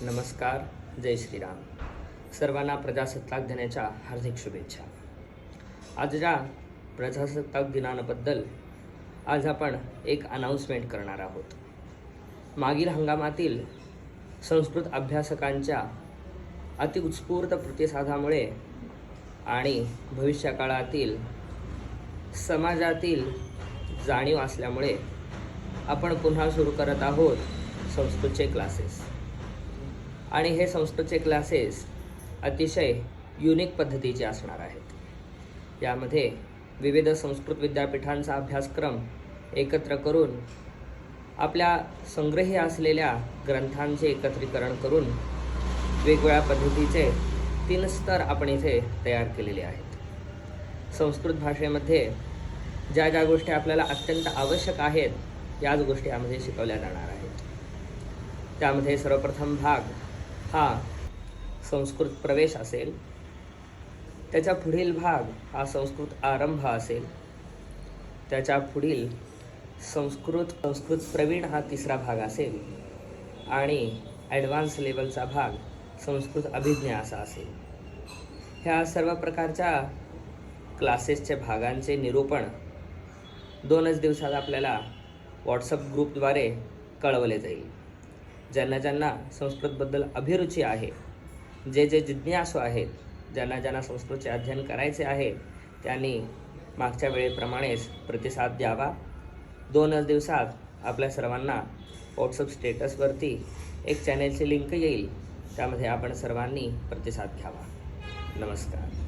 नमस्कार, जय श्रीराम. सर्वांना प्रजासत्ताक दिनाच्या हार्दिक शुभेच्छा. आजच्या प्रजासत्ताक दिनाबद्दल आज आपण एक अनाउन्समेंट करणार आहोत. मागील हंगामातील संस्कृत अभ्यासकांच्या अतिउत्स्फूर्त प्रतिसादामुळे आणि भविष्यकाळातील समाजातील जाणीव असल्यामुळे आपण पुन्हा सुरू करत आहोत संस्कृतचे क्लासेस. आणि हे संस्कृतचे क्लासेस अतिशय युनिक पद्धतीचे असणार आहेत. यामध्ये विविध संस्कृत विद्यापीठांचा अभ्यासक्रम एकत्र करून आपल्या संग्रही असलेल्या ग्रंथांचे एकत्रीकरण करून वेगवेगळ्या पद्धतीचे 3 स्तर आपण इथे तयार केलेले आहेत. संस्कृत भाषेमध्ये ज्या ज्या गोष्टी आपल्याला अत्यंत आवश्यक आहेत याच गोष्टी यामध्ये शिकवल्या जाणार आहेत. त्यामध्ये सर्वप्रथम भाग हा संस्कृत प्रवेश असेल. त्याच्या पुढील भाग हा संस्कृत आरंभ असेल. त्याच्या पुढील संस्कृत प्रवीण हा तिसरा भाग असेल. आणि ॲडव्हान्स लेवलचा भाग संस्कृत अभिज्ञा असा असेल. ह्या सर्व प्रकारच्या क्लासेसच्या भागांचे निरूपण 2च दिवसात आपल्याला व्हॉट्सअप ग्रुपद्वारे कळवले जाईल. ज्यांना ज्यांना संस्कृतबद्दल अभिरुची आहे, जे जिज्ञासू आहेत, ज्यांना संस्कृतचे अध्ययन करायचे आहे, त्यांनी मागच्या वेळेप्रमाणेच प्रतिसाद द्यावा. 2च दिवसात आपल्या सर्वांना व्हॉट्सअप स्टेटसवरती एक चॅनेलची लिंक येईल. त्यामध्ये आपण सर्वांनी प्रतिसाद घ्यावा. नमस्कार.